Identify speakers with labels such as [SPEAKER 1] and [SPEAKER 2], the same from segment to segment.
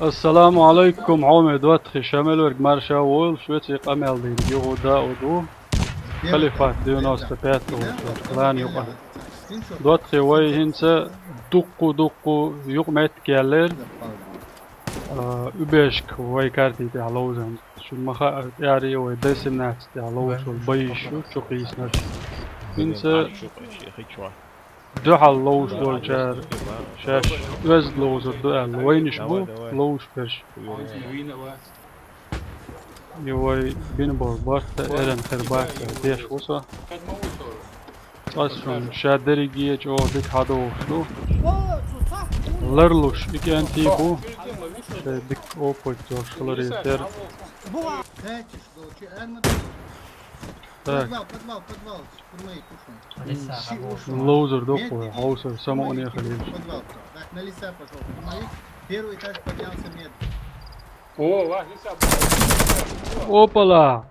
[SPEAKER 1] السلام عليكم عمد واتخي شامل ورق مارشا وول شويتي قمل دين يهودا ودو خليفات ديونوس تباتو كلان يقع دواتخي وي هنسا دقو يقمت كالر übeşk vay kartı te halozan şu maha yari o desim nat te haloz ol bayşu çok iyi snar inse دو halloz dol jar şaş öz loz do al waynish bu loz peş yoy bin bol barta eren kherbat deş osa aslan şaderi giye o dik hado şu larluş iki anti bu dik opot şoları yeter так лоузер дохуя хаусер само он ехали
[SPEAKER 2] на леса пошел первый этаж поднялся медленно
[SPEAKER 1] опала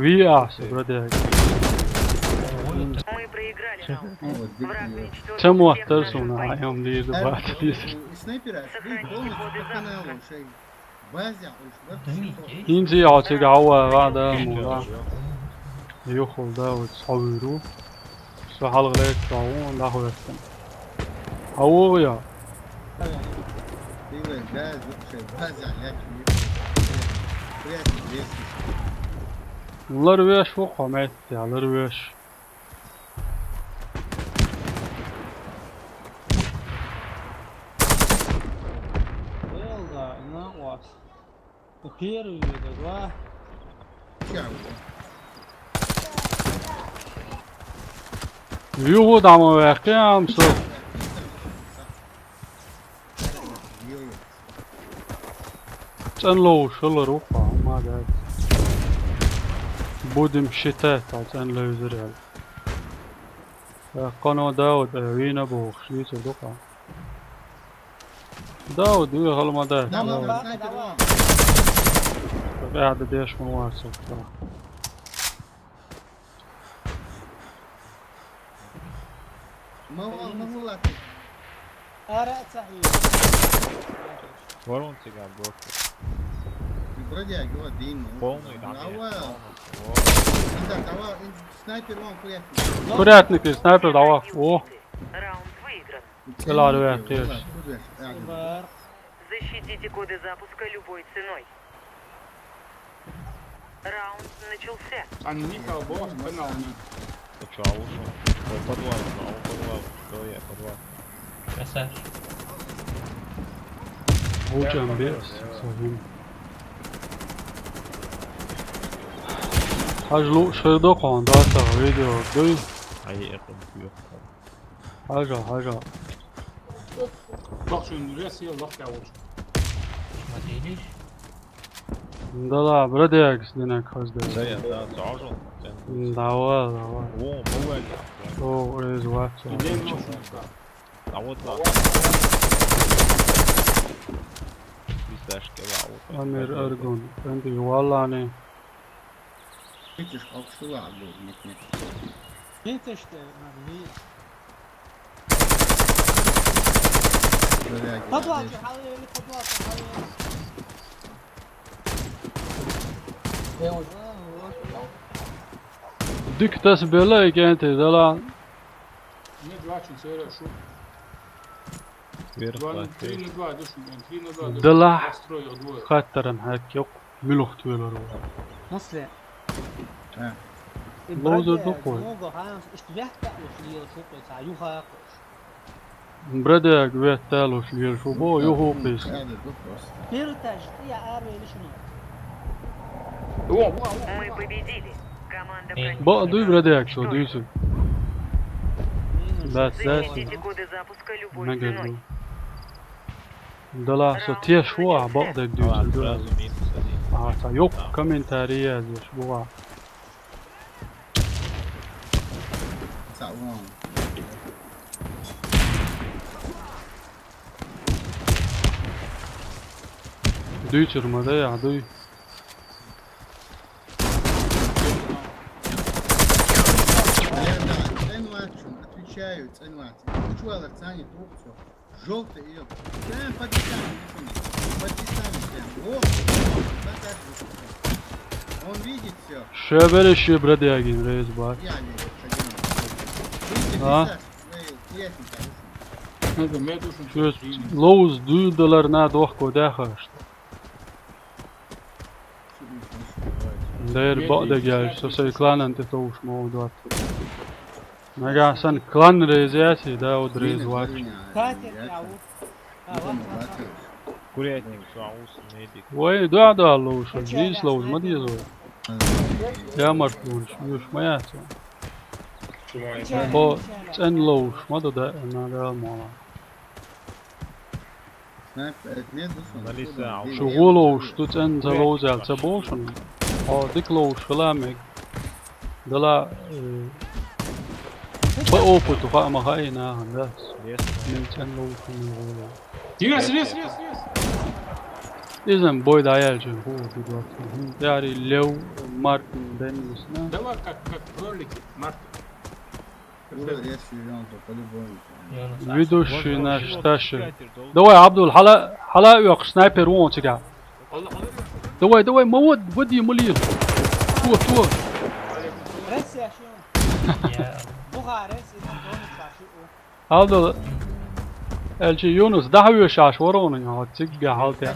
[SPEAKER 1] виас бродяг
[SPEAKER 3] Мы проиграли раунд. Враг уничтожен.
[SPEAKER 1] чему оттерсуна айам лиз бат лиз
[SPEAKER 2] снайпера полностью по каналу базя
[SPEAKER 1] инзи ачиг ава гада мула يخل وتصويرو سهل غلط تعون ده هستن هو يا bunlar beş bu kamet yalar beş
[SPEAKER 4] Yolda ne var? Первый это два.
[SPEAKER 1] يو دام واقعم سو تنلو شلرو ما ده بودم شتات تنلو يزرع قناة داود وين ابو خشيت دوقا داود وي غلما ده قاعد ديش مواسط
[SPEAKER 2] ما
[SPEAKER 4] أرى صحيح.
[SPEAKER 5] Ворон цыган блок.
[SPEAKER 2] бродяги вот Дин
[SPEAKER 5] Полный там.
[SPEAKER 2] снайпер вон
[SPEAKER 1] курятник снайпер дава о
[SPEAKER 3] Раунд выигран.
[SPEAKER 1] يلعب واقعي
[SPEAKER 4] Бар.
[SPEAKER 3] Защитите коды запуска любой ценой. Раунд начался.
[SPEAKER 5] Так что, а ушел? Подвал, голове, подвал.
[SPEAKER 4] Красавчик.
[SPEAKER 1] هوجم بس صحيح حاجلو شده قانده فيديو دوي
[SPEAKER 5] Ay yakın yok.
[SPEAKER 1] حاجة
[SPEAKER 6] Bak şu resim bak yavrum.
[SPEAKER 4] Смотрели?
[SPEAKER 1] да لا براديك سنين كازده
[SPEAKER 5] Sen daha sağ Sen.
[SPEAKER 1] دعوة
[SPEAKER 5] Oo, bu var.
[SPEAKER 1] او ريز واتس
[SPEAKER 6] İlerliyor mu?
[SPEAKER 5] Davut var. Biz de aşkı var.
[SPEAKER 1] امير ارجون عندي والله اني
[SPEAKER 2] видишь алкшула нет
[SPEAKER 4] Ты что? Подвалки, حاول подвалки, حاول.
[SPEAKER 1] ديك تسبيلك انت دلا
[SPEAKER 6] Ne dvaçın söyle şu.
[SPEAKER 5] Вверх
[SPEAKER 6] 3
[SPEAKER 5] так.
[SPEAKER 6] на 2 düşün. 3 на 2 düşün.
[SPEAKER 1] دلا
[SPEAKER 6] Настрой одвоє.
[SPEAKER 1] خاطرن هيك يق ملوخ تولر
[SPEAKER 4] После.
[SPEAKER 1] لوزر دخول
[SPEAKER 4] Много ханс, اشتباه تألف لي شوق تعيوها.
[SPEAKER 1] براديك بيتالو شليل شو بو يهو قيس
[SPEAKER 4] Первый этаж, я армия или что?
[SPEAKER 3] Мы победили. Команда
[SPEAKER 1] بقضي براديك شو
[SPEAKER 3] противника.
[SPEAKER 1] ديسو بس
[SPEAKER 3] Защитите коды запуска любой
[SPEAKER 1] نقدر
[SPEAKER 3] ценой.
[SPEAKER 1] دلا سو تيش هو بقدك ديسو
[SPEAKER 5] Tamam,
[SPEAKER 1] دلا
[SPEAKER 5] biraz minus hadi.
[SPEAKER 1] yok комментарии здесь بوا
[SPEAKER 2] xạo ngon
[SPEAKER 1] ديشر ماذا يا عدوي
[SPEAKER 2] отвечают, отвечают. Учу аларцани трубцу. Желтый ее. Прям под десятым. Под десятым прям. Вот. Он видит все.
[SPEAKER 1] Şöyle şöyle diyeyim reis bak.
[SPEAKER 2] Я не видите,
[SPEAKER 1] А?
[SPEAKER 6] هذا ما يدوش
[SPEAKER 1] Şöyle loz duydular ne doh kodaha işte. Der bak da gel så säger klanen till tors mod. Naga sen klan reis da od reis var.
[SPEAKER 4] كاتب يا عود
[SPEAKER 5] Курятник, соус, медик.
[SPEAKER 1] Ой, да, loz. Здесь loz, ما дизу. Я мартуш, юж моя. O en loz, ما ده انا ده مالا. شغول loz, tu en loz al saboshen. O dik loz klamig. Dala بأوبت وقام هاينا هندس من تنو كنا
[SPEAKER 6] يس يس يس يس
[SPEAKER 1] إذا بوي دايل جمهور دلوقتي يعني لو مارتن دنيسنا
[SPEAKER 6] دوا как кролики Марк.
[SPEAKER 1] видущий наш таши давай عبدول حلا يق سنايبر وون تجا давай موت ودي مليل تو
[SPEAKER 4] رس يا شو بخارس
[SPEAKER 1] عبدول الجي يونس ده هو شاش ورون يا تجا حالته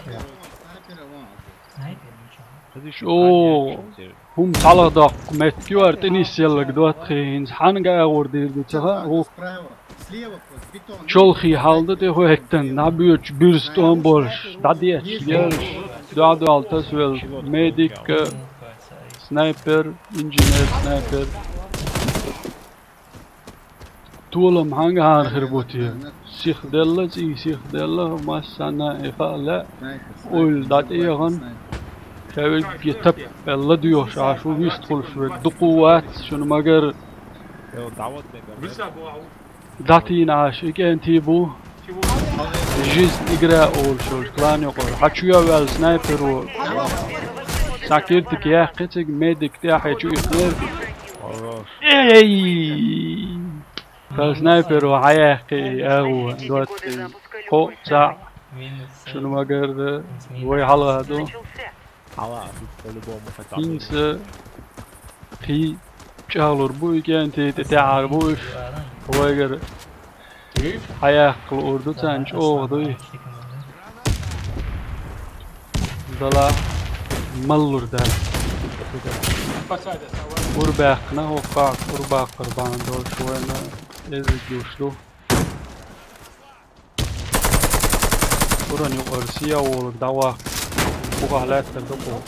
[SPEAKER 1] اوه هم تعلق متكور تنيسيل قدوات خين حنقا وردي بتها هو شولخي حالده هو هكتن نابيوش بيرستون بولش داديش يلش دادو التسويل ميديك سنايبر انجينير سنايبر طولهم هنگا هربوتي سيخ دلت سيخ دلت ما سنة إفعلا قول داد إيغن شايف يتب الله ديوش عشو بيستخل شوي دقوات شنو مقر
[SPEAKER 5] دعوت
[SPEAKER 6] لسه ابو عود
[SPEAKER 1] داتين عاش إيكين تيبو جيز إقراء أول شوش كلان يقول حتشو يوال سنايبر و ساكيرتك يا قتك ميدك تاحي شو يخير إيه فالسنايبر وحياقي أهو دوات قو ساع شنو مقر وي حلقة هدو
[SPEAKER 5] Hala по-любому хотя бы.
[SPEAKER 1] إنسى في شهر بوي كان تتعار بوش ويقر حياق الأردو تانش أوغدوي دلا ملور دار
[SPEAKER 6] بس هذا سوا
[SPEAKER 1] أرباقنا وقاق أرباق قربان دول شوينا إذا جوشلو وراني أرسيا ولك دواق وغالات تدقو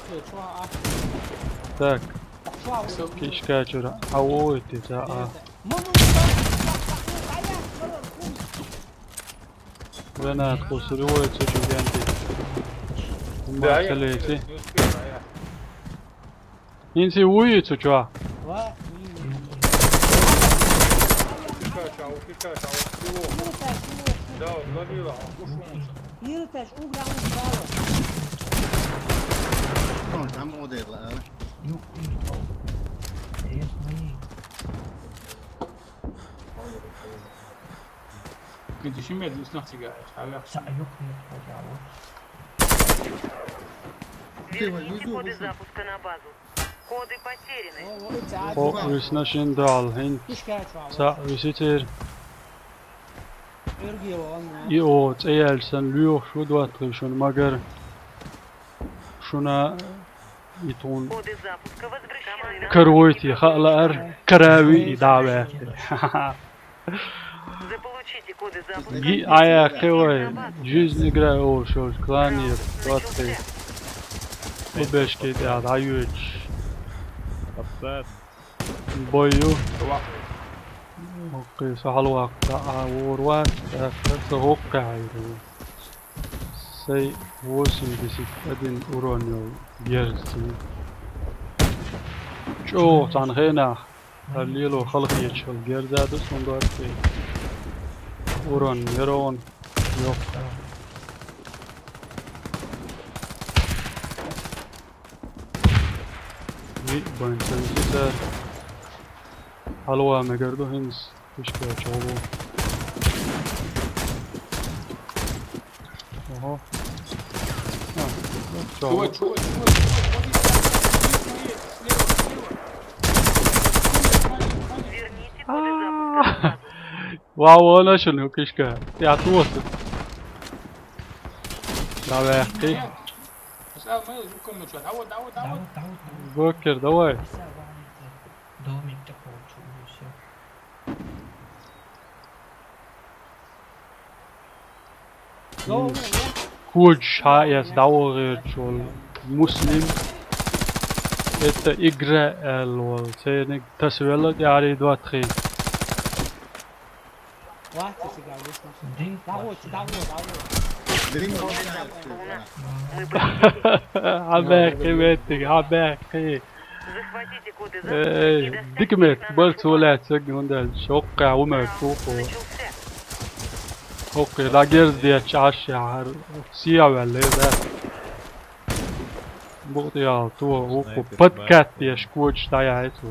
[SPEAKER 1] تاك كيش كاجرا أوويتي جاء بنات قصري ويتسجو جانتي مباكليتي ينسي ويتسو جوا
[SPEAKER 4] يرتاش اوغرا اوغرا
[SPEAKER 2] Pronto, a modelo.
[SPEAKER 6] كنت شو ما يدوس نفسي قاعد على
[SPEAKER 3] Введите коды запуска на базу. Коды потеряны.
[SPEAKER 1] خو رسناشين دال هين سا رسيتير يو تيال سن ليو شو دوات شون ماجر شونا يتون
[SPEAKER 3] Коды запуска возвращены.
[SPEAKER 1] كرويتي خالار كراوي دعوات
[SPEAKER 3] Заполучите коды запуска.
[SPEAKER 1] جي آيا كوي جيز نقرا أول شو كلاني دواتي وباش كيدي عاد عيوش
[SPEAKER 5] Обсад.
[SPEAKER 1] بويو اوكي صح الوقت وروات اخذت هوكا عيرو سي ووسم بسيك ادين اورونيو بيرتي شو تان هنا الليلو خلق يشل جيرزادو سندوات في اورون يرون يوك بوين سنسيتر حلوة مقردو هنس تشكي چولو Oho.
[SPEAKER 6] Чувак, чувак, чувак,
[SPEAKER 3] Верните коды запуска на базу.
[SPEAKER 1] Вау, أنا شنو كشكا يعطوه لا يا أخي
[SPEAKER 6] بس ما يلزم كم شوي عود عود عود
[SPEAKER 1] بوكر دواي كوج حايس دعوة غير شو مسلم إنت إجراء الوالسينك تسويلك يعني دوا تخيل
[SPEAKER 4] واحد سيجار اسمه دعوة
[SPEAKER 2] Дримо
[SPEAKER 3] Мы победили.
[SPEAKER 1] عباقي بيتك عباقي
[SPEAKER 3] Захватите коды запуска и доставьте
[SPEAKER 1] ديكمت
[SPEAKER 3] их на
[SPEAKER 1] بلت
[SPEAKER 3] нашу
[SPEAKER 1] ولا تسجن ده شوقع وما فوقه
[SPEAKER 3] Начался.
[SPEAKER 1] اوكي لا جيرز دي اتش عار سيا ولا ده بوطي على تو هوكو بودكات دي شكوج تاعيتو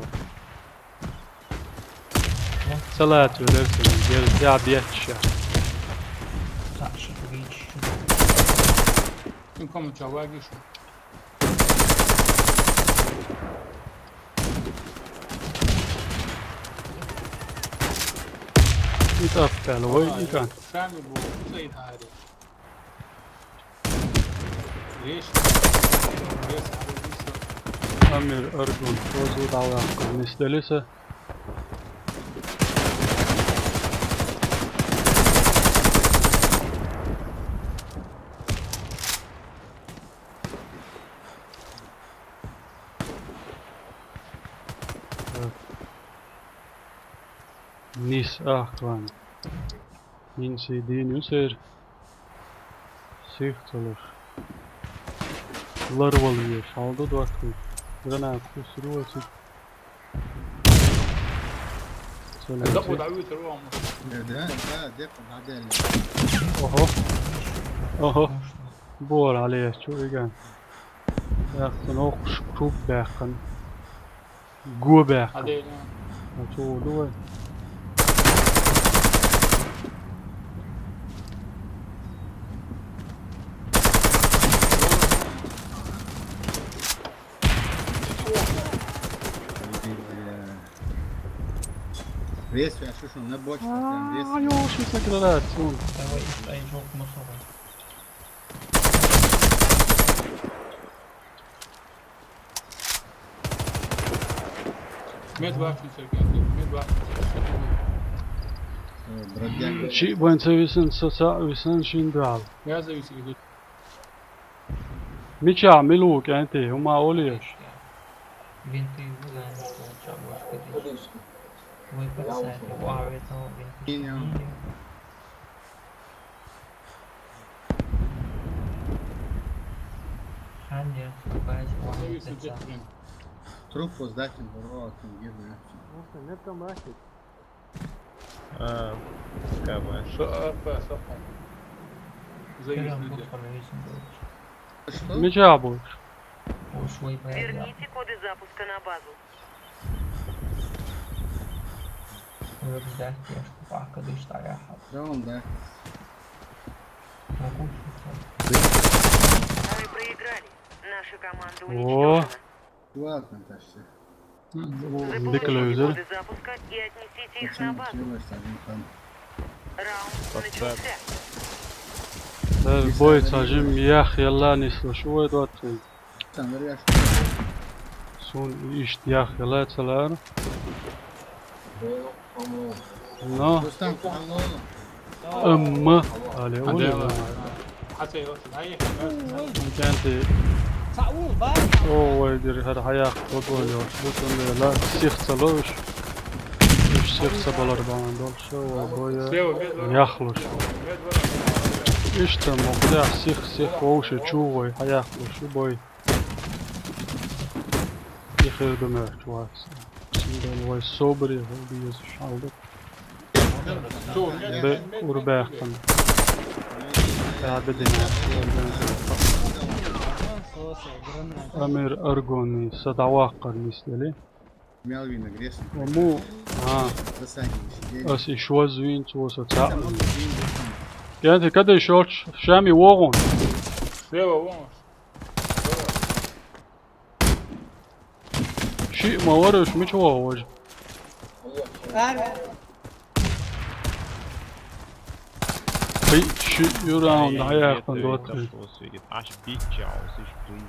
[SPEAKER 1] صلاة ودرس جيرز دي عبيتش
[SPEAKER 6] كم شواقي شو
[SPEAKER 1] يتقفل وين كان
[SPEAKER 6] ثاني بو زي هذا ليش ليش
[SPEAKER 1] أمير أرجون فوزو دعوة بالنسبة لسه Nis ahkvan. Insidin user. Sıhtalar. Larvalıyor. Şalda da aklı. Granat kusuru açık.
[SPEAKER 6] دقوا دعوة الروم
[SPEAKER 2] ده دقة بعدين
[SPEAKER 1] Oho. Oho. Bor عليه شو igen. Yakın ok şukup bakın. Gu bakın.
[SPEAKER 6] هذا
[SPEAKER 1] Şu duvar.
[SPEAKER 2] Вес, я слышу, на бочку прям вес.
[SPEAKER 1] Aa, şu sakırlar. Son.
[SPEAKER 6] ميت واحد سرقان ميت واحد
[SPEAKER 2] Бродяга.
[SPEAKER 1] Şey bu enteresan sasa şimdi al.
[SPEAKER 6] يا زي يسوي
[SPEAKER 1] مش يعملوك انت هم اولياء
[SPEAKER 2] Труп воздатель ворвал, там гибнет.
[SPEAKER 5] كمان
[SPEAKER 6] صفهم زي يسوي
[SPEAKER 2] Что?
[SPEAKER 1] مش يعبوك
[SPEAKER 3] Верните коды запуска на базу.
[SPEAKER 2] Да, он, да.
[SPEAKER 3] Мы проиграли. Наша команда
[SPEAKER 1] О.
[SPEAKER 3] уничтожена.
[SPEAKER 2] Ладно, тащи.
[SPEAKER 1] Дикий
[SPEAKER 3] Заполните
[SPEAKER 1] лузер.
[SPEAKER 3] коды запуска и отнесите их на
[SPEAKER 2] Почему
[SPEAKER 3] базу.
[SPEAKER 2] случилось один там?
[SPEAKER 3] Раунд начался.
[SPEAKER 1] البوي تاجم ياخ يلا نسل شوي دوتو
[SPEAKER 2] Там, ряж.
[SPEAKER 1] سون ايشت ياخ يلا تسلار نو
[SPEAKER 2] Рустам, алло.
[SPEAKER 1] ام علي اولي
[SPEAKER 6] حتى يوصل هاي
[SPEAKER 1] كانت
[SPEAKER 4] تعول بقى
[SPEAKER 1] او يدير هذا حياخ بطول يوش بطول لا سيخ تلوش مش سيخ سبالر بان دول شو بوي يخلش İşte mobilya sih oğuşu çuğuy hayaklışı boy. Yıkırdım evet var. Şimdi vay sobri bir yazı şaldı. Ve urbağın. Abedine. Amir Argoni sadavaqar misli.
[SPEAKER 2] Мелвина, грешно.
[SPEAKER 1] Mu ha
[SPEAKER 2] Засадили.
[SPEAKER 1] as işvazvin çoğusa ta. يا انت كده شورتش شامي وغن
[SPEAKER 6] Слева вон.
[SPEAKER 1] شيء ما ورش مش هو وجه هي شيء يراوند هياخد دوت
[SPEAKER 5] Аж бичал, слышь, блин.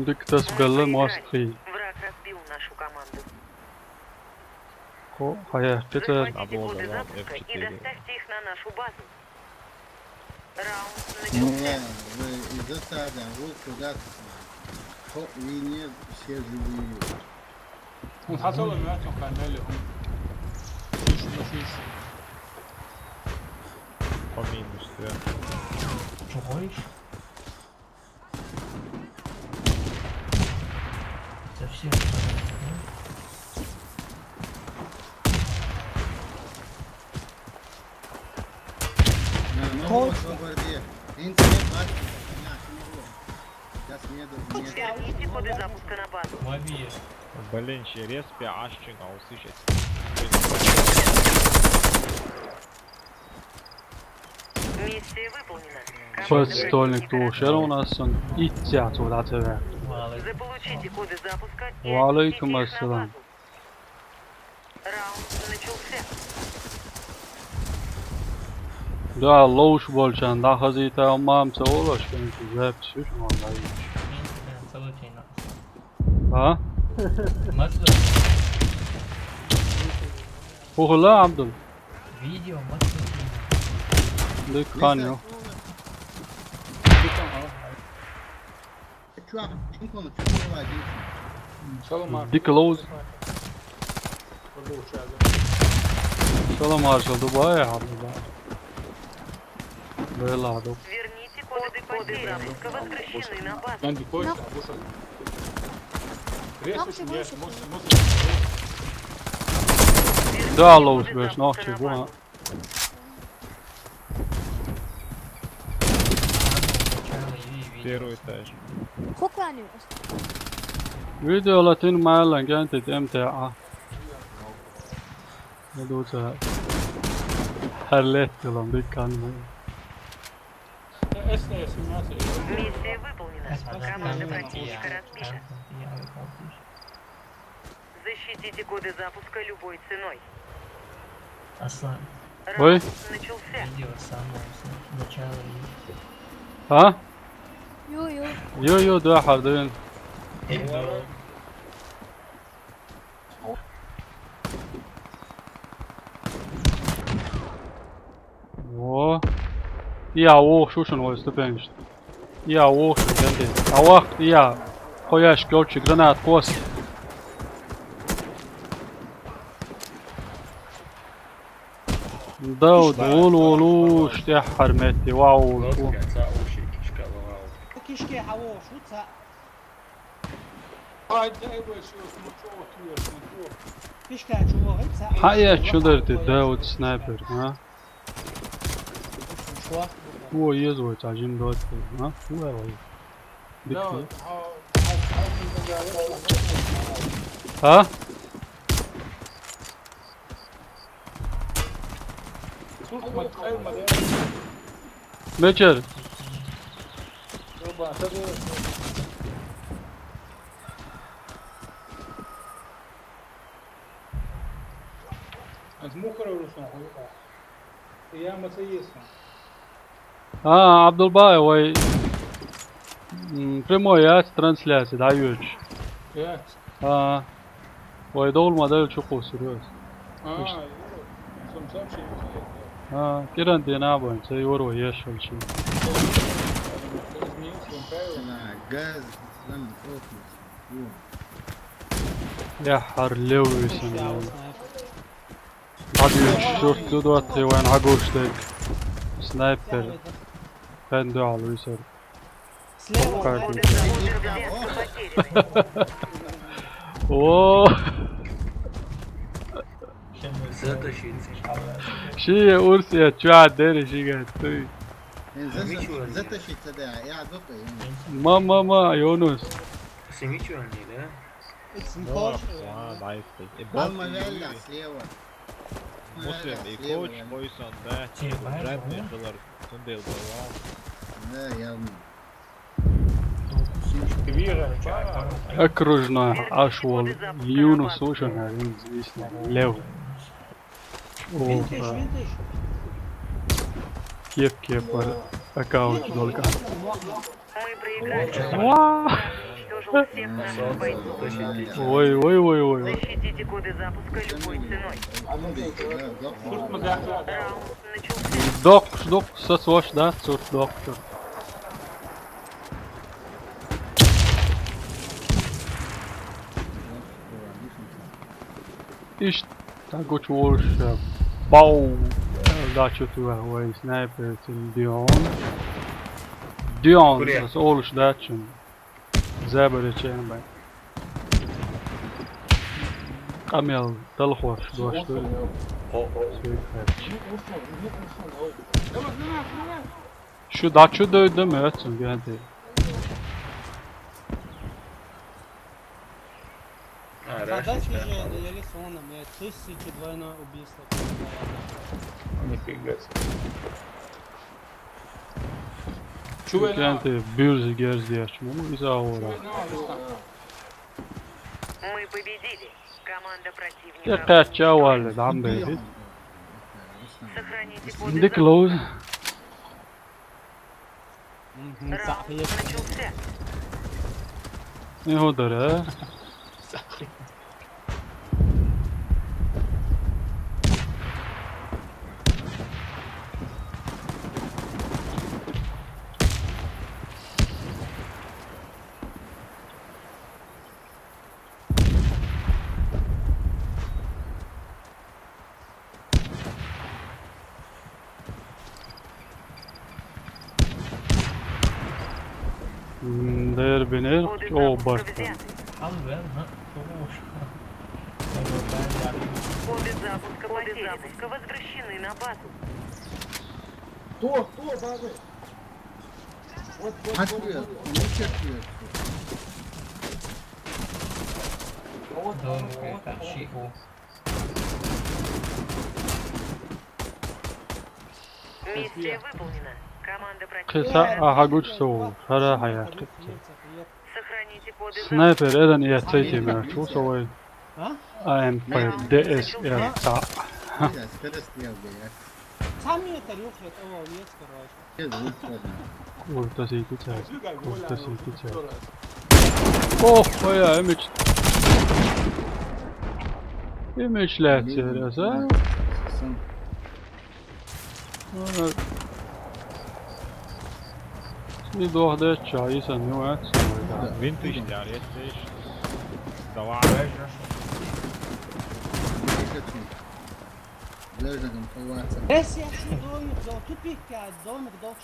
[SPEAKER 1] ديك تسبل ماستخي
[SPEAKER 3] Враг разбил нашу команду.
[SPEAKER 1] كو هياخد
[SPEAKER 3] Захватите
[SPEAKER 5] Обложа,
[SPEAKER 3] коды
[SPEAKER 5] да,
[SPEAKER 3] запуска и
[SPEAKER 5] F4.
[SPEAKER 3] доставьте их на нашу базу. Раунд
[SPEAKER 2] Ну
[SPEAKER 3] начался.
[SPEAKER 2] ладно, вы из засады, вот куда-то. И нет, все живые.
[SPEAKER 6] Hon حصل المات كان مالهم. شو فيش.
[SPEAKER 5] По минус, да.
[SPEAKER 7] Чугуешь? Совсем.
[SPEAKER 2] Ну вот, бомбардир. Интернет, бачите, сейчас меду,
[SPEAKER 3] Верните коды запуска на базу.
[SPEAKER 7] Мобиль.
[SPEAKER 5] Блин, через пиашчик, а услышать.
[SPEAKER 3] Миссия выполнена.
[SPEAKER 1] Подстольник тушер у нас он идти туда тебе
[SPEAKER 7] Малый.
[SPEAKER 3] Заполучите коды запуска и
[SPEAKER 1] Валейкум
[SPEAKER 3] отнесите их на
[SPEAKER 1] ассалам.
[SPEAKER 3] базу. Раунд начался.
[SPEAKER 1] ده لوش بولشان ده خزيتا ما مسوولش كنت زاب شوش والله
[SPEAKER 7] Целотина.
[SPEAKER 1] ها
[SPEAKER 7] Масло.
[SPEAKER 1] هو لا عبد
[SPEAKER 7] Видео, масло.
[SPEAKER 1] ديك خانيو
[SPEAKER 2] Чувак, чем кончится, один.
[SPEAKER 6] Салам.
[SPEAKER 1] ديك لوز
[SPEAKER 6] Продолжай.
[SPEAKER 1] سلام مارشال دبي يا عبد الله بيلا دو
[SPEAKER 3] Верните коды запуска возвращены на базу.
[SPEAKER 6] Канди кость, вышел. Резко нет, может.
[SPEAKER 1] ده لوش باش ناخذ بوها
[SPEAKER 5] Первый этаж.
[SPEAKER 8] Покланяюсь.
[SPEAKER 1] فيديو لاتين معلن كانت تمتع ندوسها حليت لهم ديك كان
[SPEAKER 6] СТС мясо.
[SPEAKER 3] Миссия выполнена. Команда противника разбита. Защитите коды запуска любой ценой.
[SPEAKER 7] Аслан,
[SPEAKER 1] Ой.
[SPEAKER 3] Раунд начался.
[SPEAKER 7] видео самое начало.
[SPEAKER 1] ها
[SPEAKER 8] Yo.
[SPEAKER 1] يو ده حردين
[SPEAKER 7] Эго.
[SPEAKER 1] و يا وو شو شنو استبنشت يا وو شو جندي اوخ يا خوياش كوتش جرانات قوس داود ولوش تاع حرمتي واو
[SPEAKER 4] Кишки хаво, шутца.
[SPEAKER 6] Ай, дай больше смотрю.
[SPEAKER 4] Кишка чего гица.
[SPEAKER 1] حقيقة شو درت داود سنايبر ها
[SPEAKER 4] Шо?
[SPEAKER 1] هو يزوج عجين دوت ها هو هاي
[SPEAKER 6] Да.
[SPEAKER 1] ها
[SPEAKER 6] Слушай, мой модель.
[SPEAKER 1] ميجر
[SPEAKER 6] أنت مو خير ولا شنو؟ يا ما تيسنا.
[SPEAKER 1] عبد الباقي وي прямой трансляции даешь
[SPEAKER 6] يا.
[SPEAKER 1] وي دول موديل شو سيريوس
[SPEAKER 6] سمسم شيء.
[SPEAKER 1] كده انت نابون سي ورو يشل شيء
[SPEAKER 2] Газ, там, окна.
[SPEAKER 1] يا حر لويس عادي شفت دوت وين عقوش ديك سنايبر كان دو على اليسار
[SPEAKER 4] Слева.
[SPEAKER 3] Коды запуска потеряны.
[SPEAKER 1] اوه شي أرسيت شو عداني شي قاعد تسوي
[SPEAKER 2] Затащить тогда, я допаю.
[SPEAKER 1] ما يونس
[SPEAKER 4] It's
[SPEAKER 5] О,
[SPEAKER 4] important.
[SPEAKER 5] ладно, дай.
[SPEAKER 2] Мама вялла слева.
[SPEAKER 5] Muslim i koç koysan da redni kılar. Tundel var.
[SPEAKER 2] Ne yazmıyor.
[SPEAKER 1] окружная ашвол Юнус очень известный лев. О,
[SPEAKER 4] Vintage.
[SPEAKER 1] кеп аккаунт только.
[SPEAKER 3] Мы проиграли.
[SPEAKER 1] Ва!
[SPEAKER 3] Уничтожил всех наших бойцов.
[SPEAKER 1] Ой.
[SPEAKER 3] Защитите коды запуска любой ценой. Раунд начался.
[SPEAKER 1] Dok, saçvaş da, sort doktor. İşte takoč volš bau daču tu ovaj sniper Dion. Dion, tas olš dačun. Zaberećen ben. Kamel dalhoş doştu. Şu daçu dövdü mü ötsün geldi.
[SPEAKER 4] Задача же нарисована, 1000 двойное убийство.
[SPEAKER 1] Geldi bir gezdi yaşım ama bize avura.
[SPEAKER 3] Мы победили. Команда противника.
[SPEAKER 1] Ya kaçça vardı lan beri.
[SPEAKER 3] Сохраните коды
[SPEAKER 1] Dik
[SPEAKER 3] запуска.
[SPEAKER 1] loz.
[SPEAKER 3] Раунд начался.
[SPEAKER 1] Ne hodar ha? Der binir
[SPEAKER 3] Коды
[SPEAKER 1] o
[SPEAKER 3] запуска
[SPEAKER 1] bastı.
[SPEAKER 3] взяты.
[SPEAKER 7] Al ver ha. Doğuş.
[SPEAKER 3] Коды запуска возвращены на базу.
[SPEAKER 2] Açmıyor. Ne çekiyor?
[SPEAKER 7] Doğru karşı o.
[SPEAKER 3] Миссия выполнена. Команда
[SPEAKER 1] Kısa
[SPEAKER 3] противника.
[SPEAKER 1] aha güç soğuk. Hara hayat.
[SPEAKER 3] Сохраните коды запуска.
[SPEAKER 1] Sniper eden yetteydi mi? Çok soğuk.
[SPEAKER 4] Ha?
[SPEAKER 1] AMP DSR ta.
[SPEAKER 2] Biraz stres geldi ya.
[SPEAKER 4] Там метр юхлет, о, нет, короче.
[SPEAKER 2] Biraz unutmadım.
[SPEAKER 1] Ortası iki çay. Ortası iki çay. Oh bayağı image. Image'ler seriyoruz ha.
[SPEAKER 2] Sen
[SPEAKER 1] Bir doğdu çayı sanıyor et.
[SPEAKER 5] Vintage yani yetmiş. Devam.
[SPEAKER 2] ne kaçıyor? Leżedim po ławce.
[SPEAKER 4] Ресерчи домик, за тупик, домик, докш.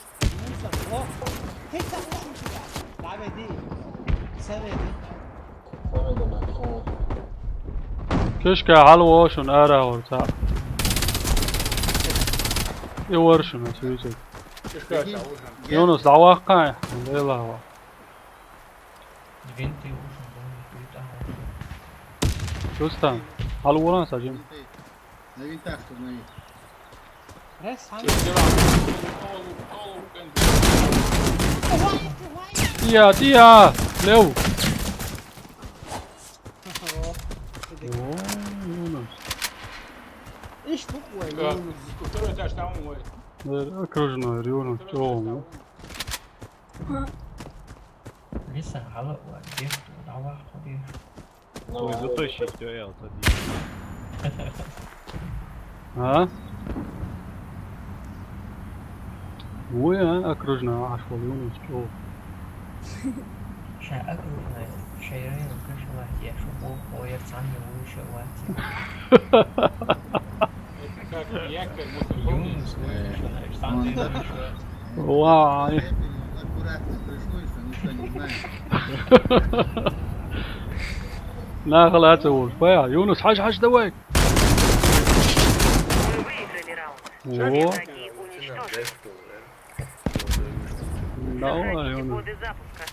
[SPEAKER 4] Мусор, о. Tek takmışım ki ya. Davedi. Sevedi.
[SPEAKER 1] Keşke halı olsun ara orta. Yavaş şunu söyleyecek. Yunus davak kay. Leyla var.
[SPEAKER 7] Vinti olsun. Doğru.
[SPEAKER 1] Dostum. Halı olan sacım.
[SPEAKER 2] Ne bir taktım ne?
[SPEAKER 4] Res hangi?
[SPEAKER 1] Dia. Lev. Oo, Yunus.
[SPEAKER 4] İş bu bu.
[SPEAKER 6] Сколько тебя там мой?
[SPEAKER 1] Окружной Yunus çoğu.
[SPEAKER 7] Lisa halı var. Bir dava bir.
[SPEAKER 5] Ой, затащить дуэл тоді.
[SPEAKER 1] Ha? Bu ya окружной aşkol Yunus çoğu.
[SPEAKER 7] Şey akıllı. Şeylerin kışla yaşu bu oya sami uyuşu var.
[SPEAKER 6] Как якорь,
[SPEAKER 7] Yunus sami uyuşu.
[SPEAKER 1] Vay.
[SPEAKER 2] Аккуратно пришлось, что никто не знает.
[SPEAKER 1] لا خلاص تقول بيا يونس حاج دواك.
[SPEAKER 3] Мы выиграли раунд.
[SPEAKER 1] О,
[SPEAKER 3] Враги уничтожены.
[SPEAKER 1] давай
[SPEAKER 3] Сохраните
[SPEAKER 1] Юнус.
[SPEAKER 3] коды запуска.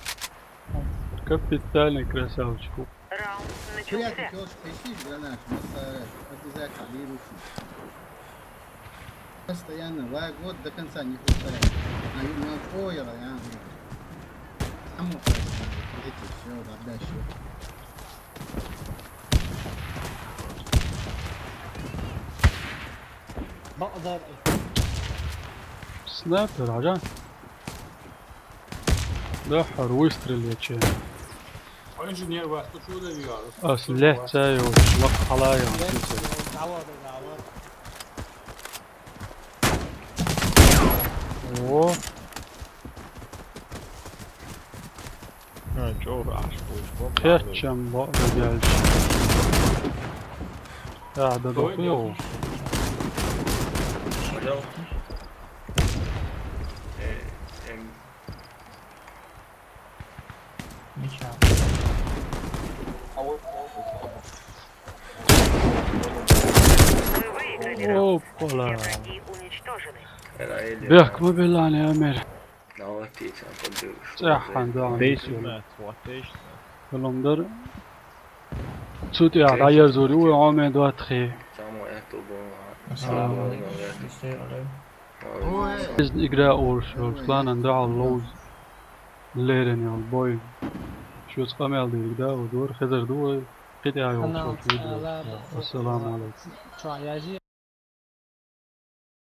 [SPEAKER 1] Капитальный красавчик.
[SPEAKER 3] Раунд
[SPEAKER 2] Приятно,
[SPEAKER 3] начался.
[SPEAKER 2] что пиши для нас, мы обязательно вирусим. постоянно вот до конца не хватает. А на фойера, я саму эти все, отдай счет.
[SPEAKER 4] بقدر
[SPEAKER 1] سنايبر عجان دحر ويسترل يا شيخ
[SPEAKER 6] انجينير وقت شو ده بيعرف
[SPEAKER 1] أسلحة تاعي وشلق حلايا
[SPEAKER 4] دعوة دعوة
[SPEAKER 1] اوه
[SPEAKER 5] Ha, çok aşk
[SPEAKER 1] كاتشم بقى رجالش قاعدة دقيقة
[SPEAKER 7] Ничего.
[SPEAKER 3] Мы выиграли раунд.
[SPEAKER 1] اوبلا
[SPEAKER 3] Все враги уничтожены.
[SPEAKER 1] بيحكموا بالله يا أمير صح عندهم
[SPEAKER 5] Değişmez, what değişmez.
[SPEAKER 1] كلهم صوتي على عير زوري وعمد واتخي
[SPEAKER 7] السلام عليكم. السلام عليكم.
[SPEAKER 1] إذن إجراء أورشول كلان ندعى اللوز ليرن يا البوي شو تقامي على إجراء ودور خزر دور قطع
[SPEAKER 4] أنا
[SPEAKER 1] يوصل السلام عليكم
[SPEAKER 4] شو عياجي